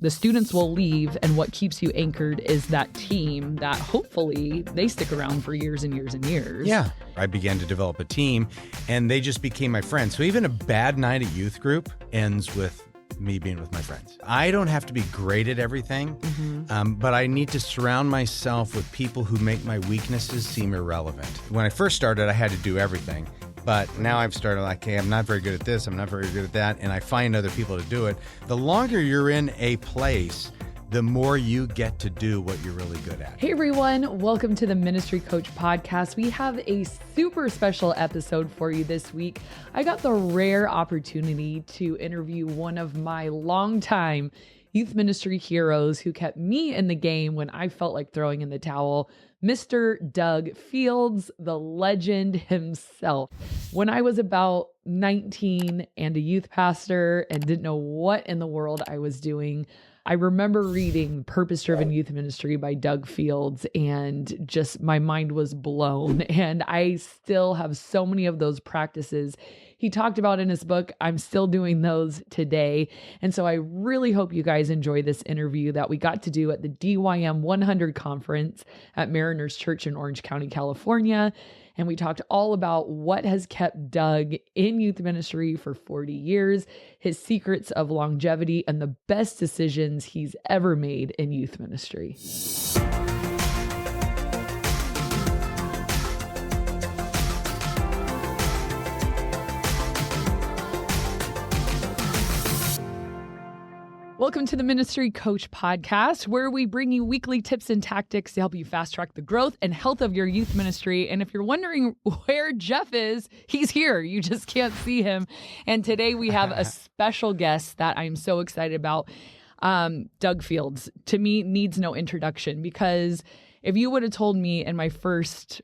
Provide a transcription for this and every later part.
The students will leave, and what keeps you anchored is that team that hopefully they stick around for years and years and years. Yeah. I began to develop a team, and they just became my friends. So even a bad night at youth group ends with me being with my friends. I don't have to be great at everything, but I need to surround myself with people who make my weaknesses seem irrelevant. When I first started, I had to do everything. But now I've started like, hey, I'm not very good at this, I'm not very good at that, and I find other people to do it. The longer you're in a place, the more you get to do what you're really good at. Hey everyone, welcome to the Ministry Coach Podcast. We have a super special episode for you this week. I got the rare opportunity to interview one of my longtime youth ministry heroes who kept me in the game when I felt like throwing in the towel, Mr. Doug Fields, the legend himself. When I was about 19 and a youth pastor and didn't know what in the world I was doing, I remember reading Purpose-Driven Youth Ministry by Doug Fields, and just my mind was blown. And I still have so many of those practices he talked about in his book. I'm still doing those today. And so I really hope you guys enjoy this interview that we got to do at the DYM100 conference at Mariners Church in Orange County, California. And we talked all about what has kept Doug in youth ministry for 40 years, his secrets of longevity, and the best decisions he's ever made in youth ministry. Welcome to the Ministry Coach Podcast, where we bring you weekly tips and tactics to help you fast track the growth and health of your youth ministry. And if you're wondering where Jeff is, he's here. You just can't see him. And today we have a special guest that I'm so excited about. Doug Fields, to me, needs no introduction, because if you would have told me in my first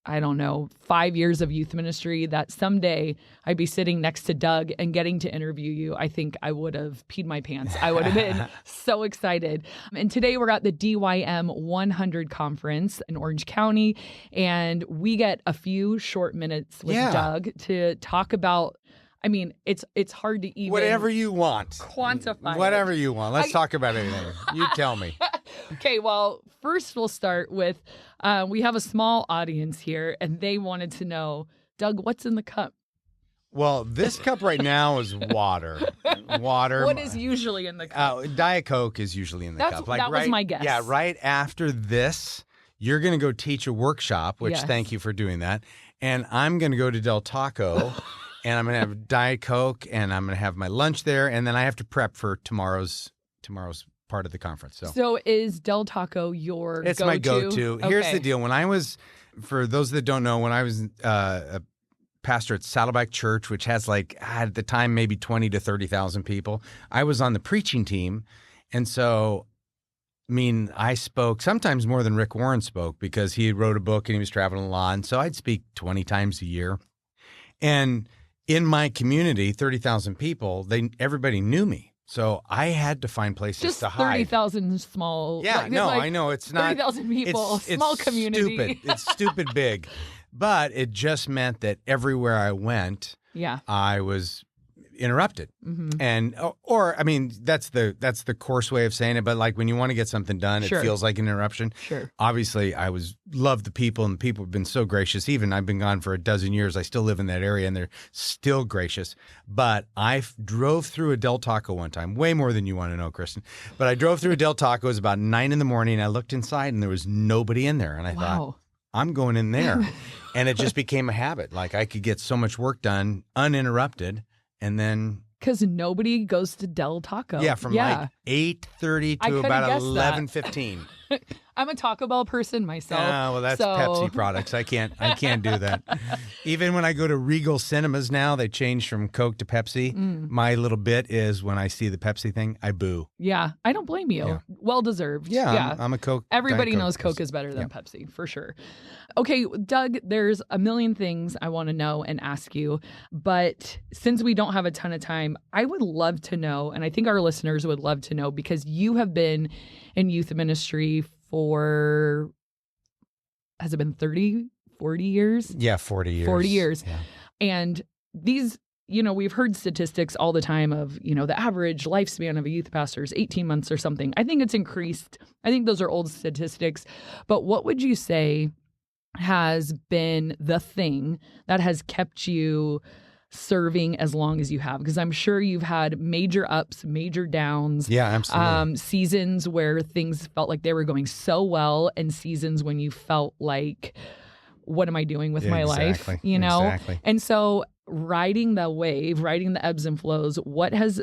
5 years of youth ministry that someday I'd be sitting next to Doug and getting to interview you, I think I would have peed my pants. I would have been so excited. And today we're at the DYM100 conference in Orange County, and we get a few short minutes with Doug to talk about, it's hard to even whatever you want. Quantify whatever it. you want. Let's talk about anything. You tell me. Okay, well, first we'll start with, we have a small audience here, and they wanted to know, Doug, what's in the cup? Well, this cup right now is water. Water. What is usually in the cup? Diet Coke is usually in the cup. That was my guess. Yeah, right after this, you're going to go teach a workshop, which thank you for doing that. And I'm going to go to Del Taco. And I'm going to have Diet Coke, and I'm going to have my lunch there, and then I have to prep for tomorrow's part of the conference. So is Del Taco your It's go-to? my go-to. Okay. Here's the deal. When I was, for those that don't know, when I was a pastor at Saddleback Church, which has at the time maybe 20 to 30,000 people, I was on the preaching team, and so I spoke sometimes more than Rick Warren spoke, because he wrote a book and he was traveling a lot, and so I'd speak 20 times a year. And in my community, 30,000 people, everybody knew me. So I had to find places to hide. 30,000 small. Yeah, I know. It's not 30,000 people, small community. Stupid. It's stupid big. But it just meant that everywhere I went, I was interrupted. And that's the coarse way of saying it, but when you want to get something done, it feels like an interruption. Sure. Obviously, I love the people, and the people have been so gracious. Even I've been gone for a dozen years. I still live in that area, and they're still gracious. But I drove through a Del Taco one time, way more than you want to know, Kristen. But I drove through a Del Taco. It was about 9 a.m. I looked inside, and there was nobody in there. And I thought, I'm going in there. And it just became a habit. I could get so much work done uninterrupted. And then, because nobody goes to Del Taco. Yeah, from 8:30 to about 11:15. I'm a Taco Bell person myself. Oh, well, that's Pepsi products. I can't do that. Even when I go to Regal Cinemas now, they changed from Coke to Pepsi. My little bit is when I see the Pepsi thing, I boo. Yeah, I don't blame you. Yeah. Well deserved. Yeah, I'm a Coke. Everybody knows Coke is better than Pepsi, for sure. Okay, Doug, there's a million things I want to know and ask you, but since we don't have a ton of time, I would love to know, and I think our listeners would love to know, because you have been in youth ministry for, has it been 30, 40 years? Yeah, 40 years. 40 years. Yeah. And these we've heard statistics all the time of, the average lifespan of a youth pastor is 18 months or something. I think it's increased. I think those are old statistics. But what would you say has been the thing that has kept you serving as long as you have? Because I'm sure you've had major ups, major downs. Yeah, absolutely. Seasons where things felt like they were going so well, and seasons when you felt like, what am I doing with my life? Exactly. And so riding the wave, riding the ebbs and flows, what has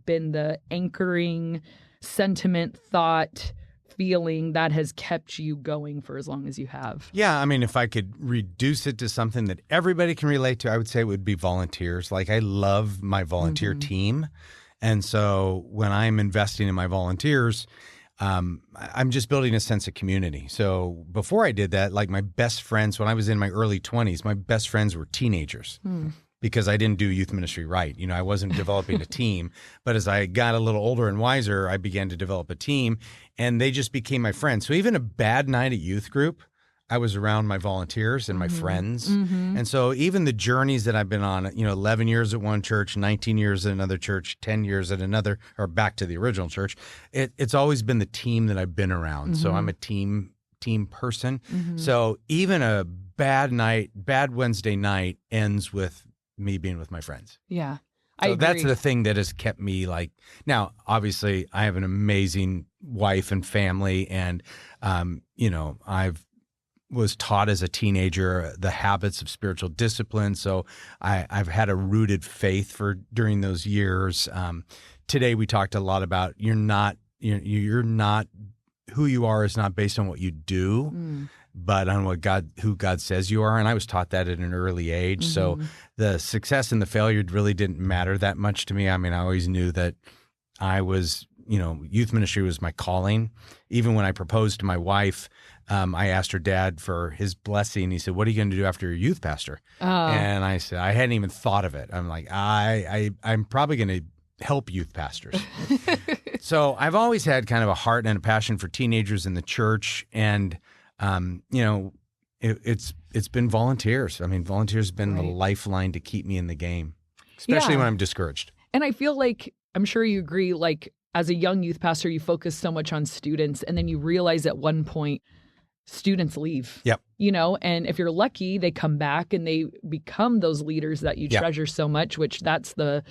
been the anchoring sentiment, thought, feeling that has kept you going for as long as you have? Yeah, I mean, if I could reduce it to something that everybody can relate to, I would say it would be volunteers. Like, I love my volunteer team. And so when I'm investing in my volunteers, I'm just building a sense of community. So before I did that, like my best friends, when I was in my early 20s, my best friends were teenagers. Because I didn't do youth ministry right. I wasn't developing a team. But as I got a little older and wiser, I began to develop a team, and they just became my friends. So even a bad night at youth group, I was around my volunteers and my friends. And so even the journeys that I've been on, 11 years at one church, 19 years at another church, 10 years at another, or back to the original church, it's always been the team that I've been around. So I'm a team person. So even a bad Wednesday night ends with me being with my friends. Yeah. So that's the thing that has kept me now, obviously I have an amazing wife and family, and, I've was taught as a teenager the habits of spiritual discipline. So I've had a rooted faith during those years. Today we talked a lot about you're not who you are is not based on what you do, but on who God says you are. And I was taught that at an early age. So the success and the failure really didn't matter that much to me. I mean, I always knew that I was, youth ministry was my calling. Even when I proposed to my wife, I asked her dad for his blessing. He said, "What are you going to do after you're youth pastor?" And I said, I hadn't even thought of it. I'm like, I'm probably going to help youth pastors. So I've always had kind of a heart and a passion for teenagers in the church. And, it's been volunteers. I mean, volunteers have been the lifeline to keep me in the game, especially when I'm discouraged. And I feel like, I'm sure you agree, as a young youth pastor, you focus so much on students, and then you realize at one point, students leave. Yep. And if you're lucky, they come back and they become those leaders that you treasure so much, which that's the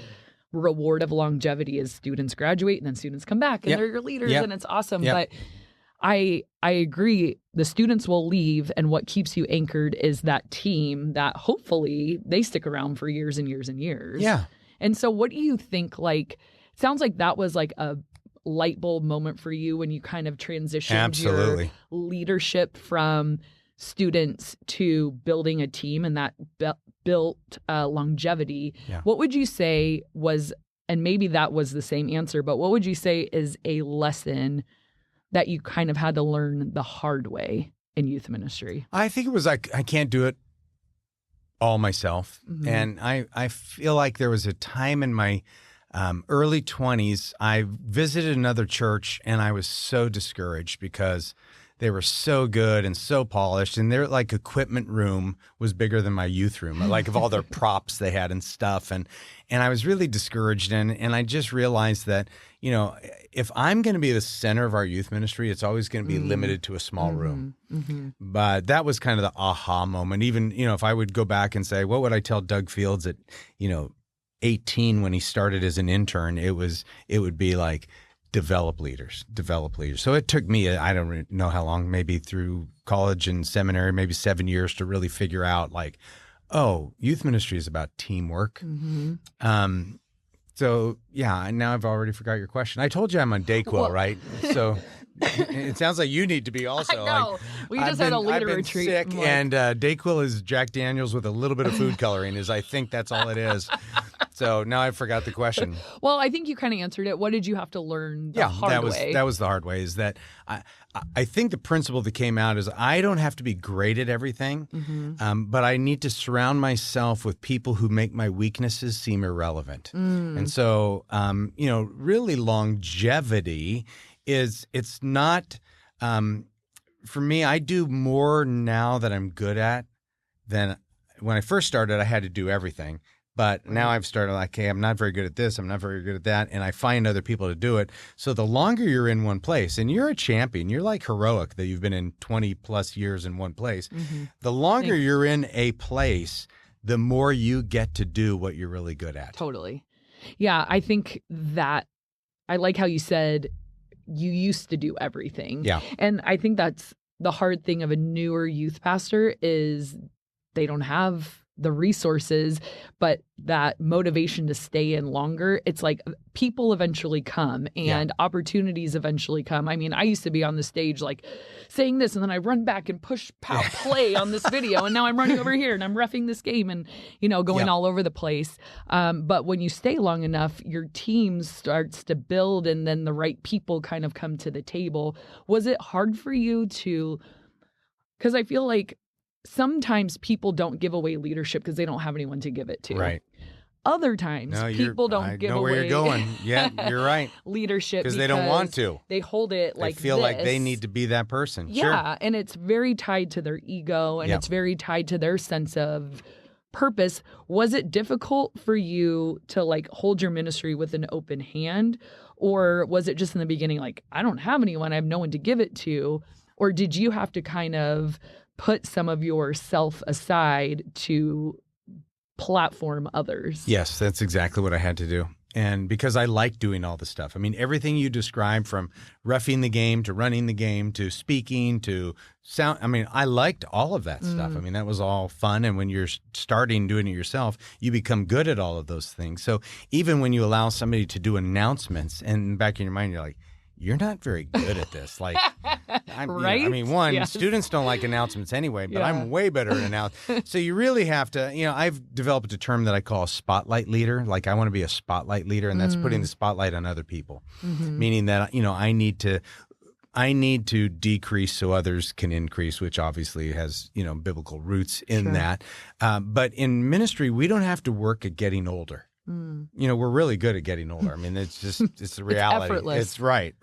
reward of longevity, is students graduate and then students come back and they're your leaders and it's awesome. But I agree, the students will leave, and what keeps you anchored is that team that hopefully they stick around for years and years and years. Yeah. And so what do you think, it sounds like that was a light bulb moment for you when you kind of transitioned your leadership from students to building a team, and that built longevity. Yeah. What would you say was, and maybe that was the same answer, but what would you say is a lesson that you kind of had to learn the hard way in youth ministry? I think it was I can't do it all myself. And I feel like there was a time in my early 20s, I visited another church, and I was so discouraged because they were so good and so polished, and their equipment room was bigger than my youth room, of all their props they had and stuff. And I was really discouraged. And I just realized that, if I'm going to be the center of our youth ministry, it's always going to be limited to a small room. But that was kind of the aha moment. Even, if I would go back and say, what would I tell Doug Fields at, 18 when he started as an intern? It would be develop leaders. So it took me, I don't know how long, maybe through college and seminary, maybe 7 years to really figure out youth ministry is about teamwork. So yeah, now I've already forgot your question. I told you I'm on Dayquil, right? So it sounds like you need to be also. I know. We just had a leader retreat. I've been sick, and Dayquil is Jack Daniels with a little bit of food coloring. I think that's all it is. So now I forgot the question. Well, I think you kind of answered it. What did you have to learn the hard way? That was the hard way, is that I think the principle that came out is I don't have to be great at everything, but I need to surround myself with people who make my weaknesses seem irrelevant. And so, really longevity it's not, for me, I do more now that I'm good at than when I first started. I had to do everything. But now I've started like, hey, I'm not very good at this. I'm not very good at that. And I find other people to do it. So the longer you're in one place, and you're a champion, you're like heroic that you've been in 20 plus years in one place. The longer you're in a place, the more you get to do what you're really good at. Totally. Yeah, I think that I like how you said you used to do everything. Yeah. And I think that's the hard thing of a newer youth pastor is they don't have the resources, but that motivation to stay in longer. It's like people eventually come and opportunities eventually come. I mean, I used to be on the stage like saying this, and then I run back and push play on this video, and now I'm running over here and I'm reffing this game and, going all over the place. But when you stay long enough, your team starts to build, and then the right people kind of come to the table. Was it hard for you to, because I feel like sometimes people don't give away leadership because they don't have anyone to give it to. Right. Other times people don't give away. I know where you're going. Yeah, you're right. Leadership because they don't want to. They hold it like they feel like they need to be that person. Yeah, sure. And it's very tied to their ego, and it's very tied to their sense of purpose. Was it difficult for you to like hold your ministry with an open hand, or was it just in the beginning like, I don't have anyone, I have no one to give it to, or did you have to kind of put some of yourself aside to platform others? Yes, that's exactly what I had to do. And because I like doing all the stuff. I mean, everything you described, from roughing the game to running the game to speaking to sound. I mean, I liked all of that stuff. I mean, that was all fun. And when you're starting doing it yourself, you become good at all of those things. So even when you allow somebody to do announcements, and back in your mind, you're like, you're not very good at this. Like, right? I mean, students don't like announcements anyway, but I'm way better at announcements. So you really have to, I've developed a term that I call a spotlight leader. Like, I want to be a spotlight leader, and that's putting the spotlight on other people, meaning that, I need to decrease so others can increase, which obviously has, biblical roots in that. But in ministry, we don't have to work at getting older. We're really good at getting older. I mean, it's the reality. It's effortless. It's right.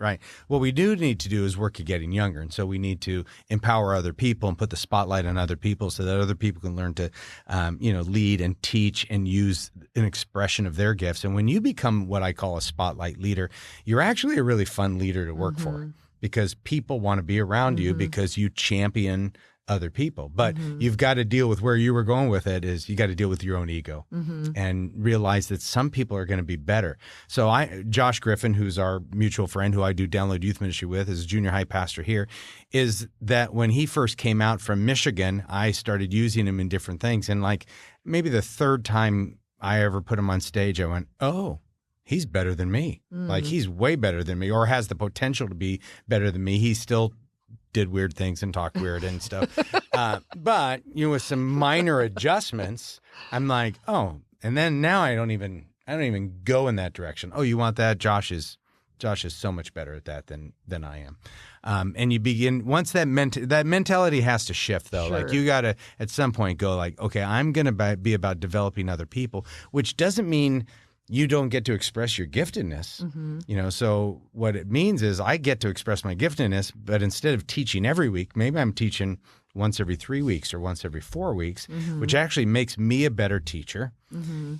What we do need to do is work at getting younger. And so we need to empower other people and put the spotlight on other people so that other people can learn to, lead and teach and use an expression of their gifts. And when you become what I call a spotlight leader, you're actually a really fun leader to work for, because people want to be around you because you champion other people. But you've got to deal with where you were going with it, is you got to deal with your own ego and realize that some people are going to be better. So Josh Griffin, who's our mutual friend who I do Download Youth Ministry with, is a junior high pastor here, is that when he first came out from Michigan, I started using him in different things. And like maybe the third time I ever put him on stage, I went, oh, he's better than me. Like, he's way better than me, or has the potential to be better than me. He still did weird things and talked weird and stuff. But, with some minor adjustments, I'm like, oh, and then now I don't even go in that direction. Oh, you want that? Josh is so much better at that than I am. And you begin, once that mentality has to shift, though. Sure. Like, you got to at some point go like, okay, I'm going to be about developing other people, which doesn't mean you don't get to express your giftedness. So what it means is I get to express my giftedness, but instead of teaching every week, maybe I'm teaching once every 3 weeks or once every 4 weeks, which actually makes me a better teacher.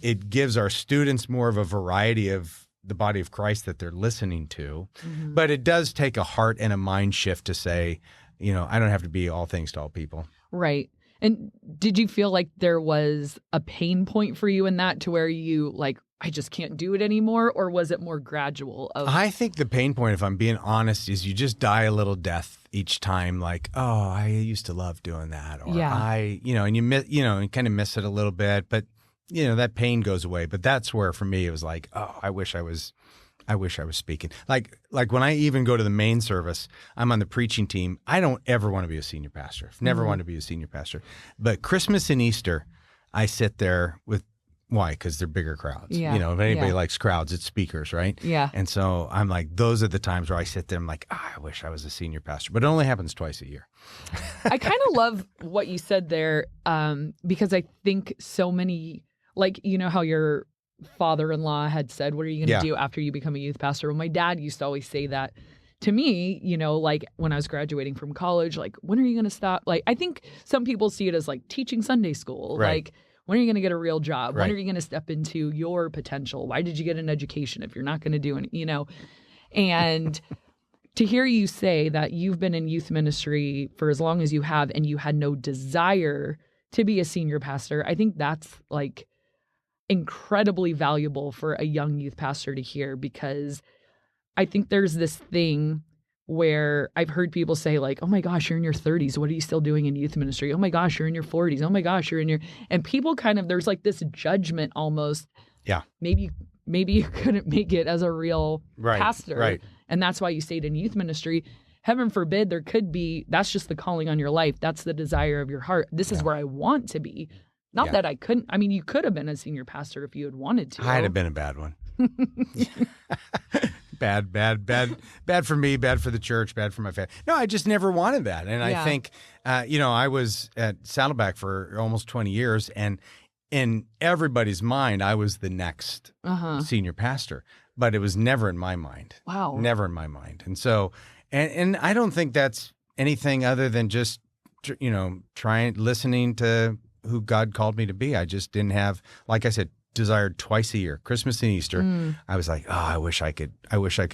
It gives our students more of a variety of the body of Christ that they're listening to. But it does take a heart and a mind shift to say, I don't have to be all things to all people. Right. And did you feel like there was a pain point for you in that, to where you like, I just can't do it anymore? Or was it more gradual? I think the pain point, if I'm being honest, is you just die a little death each time. Like, oh, I used to love doing that. Or and you miss, and kind of miss it a little bit, but that pain goes away. But that's where for me, it was like, oh, I wish I was speaking. Like when I even go to the main service, I'm on the preaching team. I don't ever want to be a senior pastor. I've never wanted to be a senior pastor. But Christmas and Easter, I sit there with, why? Because they're bigger crowds. Yeah. If anybody likes crowds, it's speakers, right? Yeah. And so I'm like, those are the times where I sit there, I'm like, I wish I was a senior pastor. But it only happens twice a year. I kind of love what you said there, because I think so many, like, how your father-in-law had said, what are you going to do after you become a youth pastor? Well, my dad used to always say that to me, like when I was graduating from college, like, when are you going to stop? Like, I think some people see it as like teaching Sunday school. Right. Like, When are you going to get a real job? When Right. are you going to step into your potential? Why did you get an education if you're not going to do any, and to hear you say that you've been in youth ministry for as long as you have and you had no desire to be a senior pastor, I think that's like incredibly valuable for a young youth pastor to hear, because I think there's this thing where I've heard people say like, oh my gosh, you're in your 30s. What are you still doing in youth ministry? Oh my gosh, you're in your 40s. Oh my gosh, and people kind of, there's like this judgment almost. Yeah. Maybe you couldn't make it as a real pastor. Right. And that's why you stayed in youth ministry. Heaven forbid there could be, that's just the calling on your life. That's the desire of your heart. This is where I want to be. Not that I couldn't. I mean, you could have been a senior pastor if you had wanted to. I'd have been a bad one. Bad for me, bad for the church, bad for my family. No, I just never wanted that. And I think, I was at Saddleback for almost 20 years, and in everybody's mind, I was the next senior pastor, but it was never in my mind. Wow. Never in my mind. And so, and I don't think that's anything other than just, listening to who God called me to be. I just didn't have, like I said, desired twice a year, Christmas and Easter. I was like, I wish I could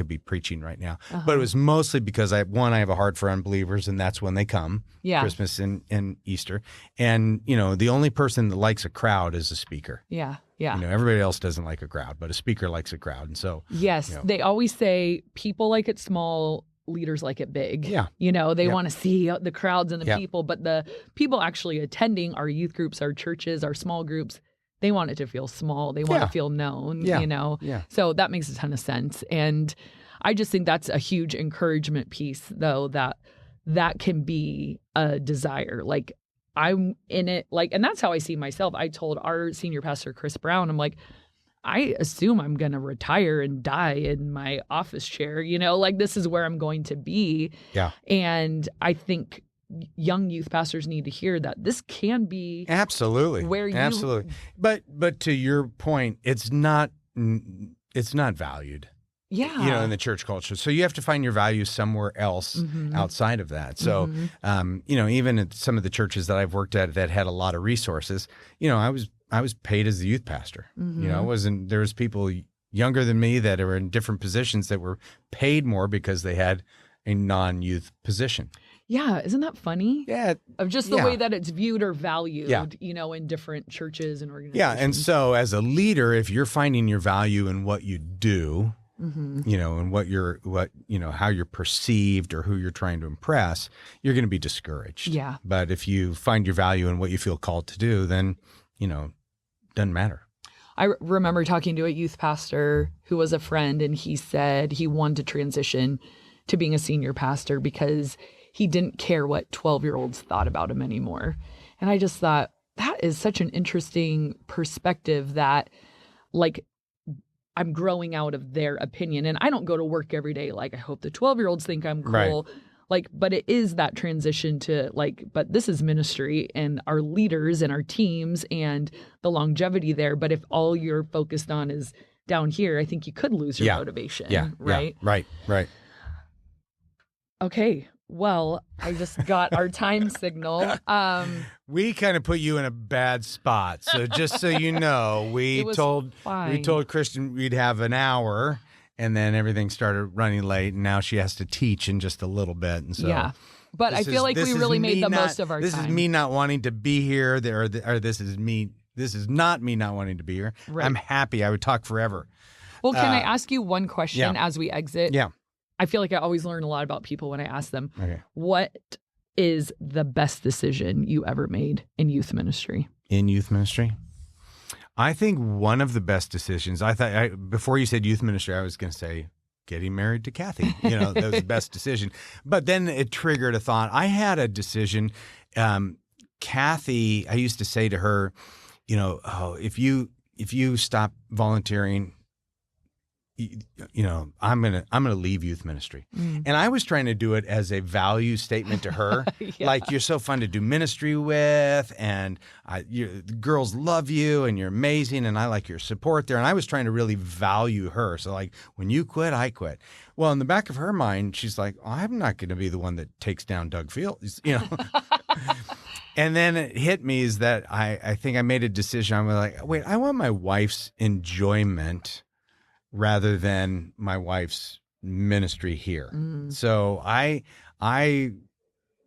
be preaching right now. But it was mostly because I have a heart for unbelievers, and that's when they come, Christmas and Easter. And, the only person that likes a crowd is a speaker. Yeah. Yeah. Everybody else doesn't like a crowd, but a speaker likes a crowd. And so, yes, they always say people like it small, leaders like it big. Yeah. They want to see the crowds and the people, but the people actually attending our youth groups, our churches, our small groups, they want it to feel small. They want to feel known, Yeah. So that makes a ton of sense. And I just think that's a huge encouragement piece, though, that can be a desire. Like, I'm in it, like, and that's how I see myself. I told our senior pastor, Chris Brown, I'm like, I assume I'm going to retire and die in my office chair, like this is where I'm going to be. Yeah. And I think young youth pastors need to hear that this can be absolutely where you absolutely. But to your point, it's not valued. Yeah. In the church culture. So you have to find your value somewhere else outside of that. So, even at some of the churches that I've worked at that had a lot of resources, I was paid as the youth pastor. There was people younger than me that were in different positions that were paid more because they had a non-youth position. Yeah. Isn't that funny? Yeah. Of just the way that it's viewed or valued, in different churches and organizations. Yeah. And so as a leader, if you're finding your value in what you do, and how you're perceived or who you're trying to impress, you're going to be discouraged. Yeah. But if you find your value in what you feel called to do, then, doesn't matter. I remember talking to a youth pastor who was a friend, and he said he wanted to transition to being a senior pastor because he didn't care what 12-year-olds thought about him anymore. And I just thought that is such an interesting perspective that, like, I'm growing out of their opinion. And I don't go to work every day like, I hope the 12-year-olds think I'm cool. Right. Like, but it is that transition to like, but this is ministry and our leaders and our teams and the longevity there. But if all you're focused on is down here, I think you could lose your motivation. Yeah. Right. Yeah. Right. Okay. Well, I just got our time signal. We kind of put you in a bad spot. So just so you know, we told Kristen we'd have an hour, and then everything started running late, and now she has to teach in just a little bit. And so but I feel like we really made the most of our time. This is me not wanting to be here, or this is not me not wanting to be here. Right. I'm happy. I would talk forever. Well, can I ask you one question as we exit? Yeah. I feel like I always learn a lot about people when I ask them, okay, what is the best decision you ever made in youth ministry? In youth ministry? I think one of the best decisions, before you said youth ministry, I was going to say getting married to Kathy. That was the best decision. But then it triggered a thought. I had a decision. Kathy, I used to say to her, if you stop volunteering, I'm gonna leave youth ministry. And I was trying to do it as a value statement to her. Like, you're so fun to do ministry with, and the girls love you, and you're amazing, and I like your support there. And I was trying to really value her. So like, when you quit, I quit. Well, in the back of her mind, she's like, I'm not going to be the one that takes down Doug Fields. And then it hit me is that I think I made a decision. I'm like, wait, I want my wife's enjoyment rather than my wife's ministry here. So I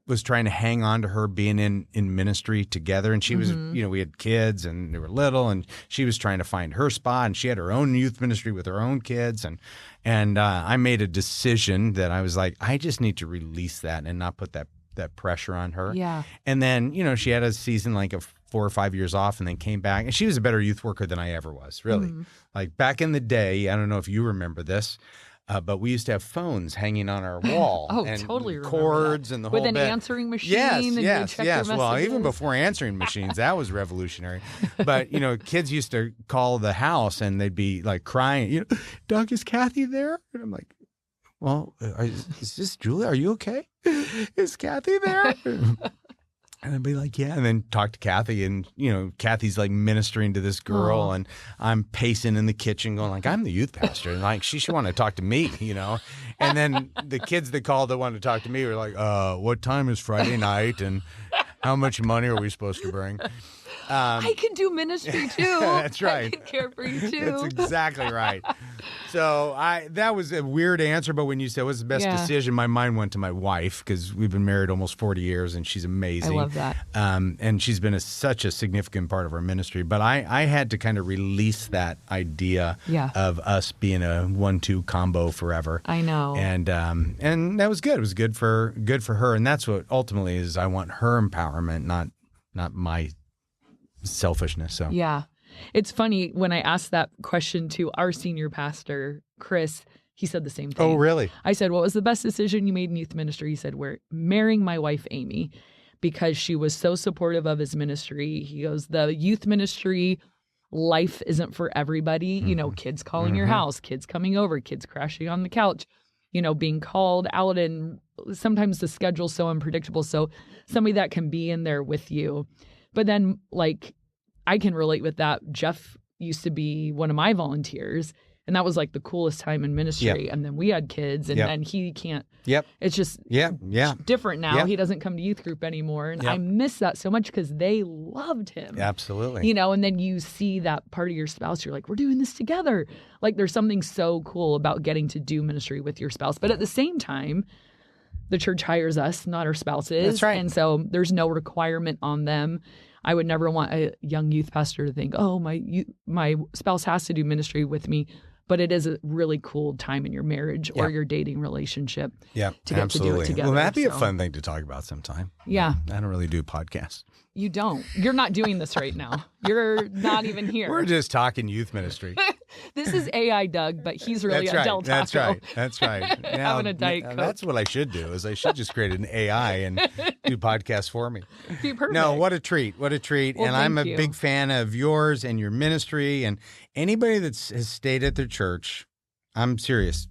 was trying to hang on to her being in ministry together. And she was, we had kids and they were little, and she was trying to find her spot, and she had her own youth ministry with her own kids. And I made a decision that I was like, I just need to release that and not put that pressure on her. Yeah. And then, she had a season like of 4 or 5 years off and then came back. And she was a better youth worker than I ever was, really. Like back in the day, I don't know if you remember this, but we used to have phones hanging on our wall. And totally remember cords that. and the whole With an bit. answering machine. Yes. Your Well, messages. even before answering machines, that was revolutionary. But, kids used to call the house and they'd be like crying, Doug, is Kathy there? And I'm like, well, is this Julie? Are you okay? Is Kathy there? And I'd be like, yeah. And then talk to Kathy, and, Kathy's like ministering to this girl, and I'm pacing in the kitchen going like, I'm the youth pastor. And like, she should want to talk to me, And then the kids that called that wanted to talk to me were like, what time is Friday night? And how much money are we supposed to bring? I can do ministry too. That's right. I can care for you too. That's exactly right. So that was a weird answer, but when you said what's the best decision, my mind went to my wife, because we've been married almost 40 years and she's amazing. I love that. And she's been such a significant part of our ministry. But I had to kind of release that idea of us being a 1-2 combo forever. I know. And that was good. It was good for her. And that's what ultimately is, I want her empowerment, not my selfishness. So yeah, it's funny, when I asked that question to our senior pastor, Chris, he said the same thing. Oh, really? I said, what was the best decision you made in youth ministry? He said, we're marrying my wife, Amy, because she was so supportive of his ministry. He goes, the youth ministry life isn't for everybody. Kids calling your house, kids coming over, kids crashing on the couch, being called out, and sometimes the schedule's so unpredictable. So somebody that can be in there with you. But then, like, I can relate with that. Jeff used to be one of my volunteers, and that was like the coolest time in ministry. Yep. And then we had kids, and then he can't. Yep. It's just different now. Yep. He doesn't come to youth group anymore. And I miss that so much, because they loved him. Absolutely. And then you see that part of your spouse, you're like, we're doing this together. Like, there's something so cool about getting to do ministry with your spouse. But at the same time, the church hires us, not our spouses. That's right. And so there's no requirement on them. I would never want a young youth pastor to think, oh, my spouse has to do ministry with me. But it is a really cool time in your marriage or your dating relationship to get absolutely. to do it together. Well, that'd be a fun thing to talk about sometime. Yeah. I don't really do podcasts. You don't. You're not doing this right now. You're not even here. We're just talking youth ministry. This is AI Doug, but he's really a Del Taco. That's right. Now, Having a Diet Coke. That's what I should do, is I should just create an AI and do podcasts for me. Be perfect. No, what a treat. What a treat. Well, and I'm a thank you. big fan of yours and your ministry, and anybody that has stayed at their church, I'm serious,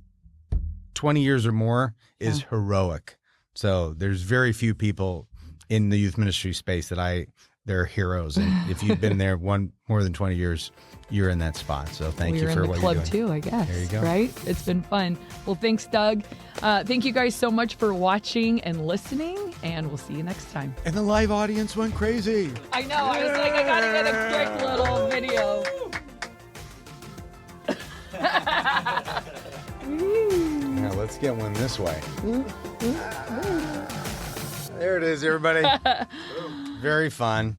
20 years or more is heroic. So there's very few people in the youth ministry space that they're heroes. And if you've been there more than 20 years, you're in that spot. So thank you for what you're doing. We're in the club too, I guess. There you go. Right? It's been fun. Well, thanks, Doug. Thank you guys so much for watching and listening, and we'll see you next time. And the live audience went crazy. I know. I was like, I gotta get a quick little video. Now let's get one this way. There it is, everybody. Very fun.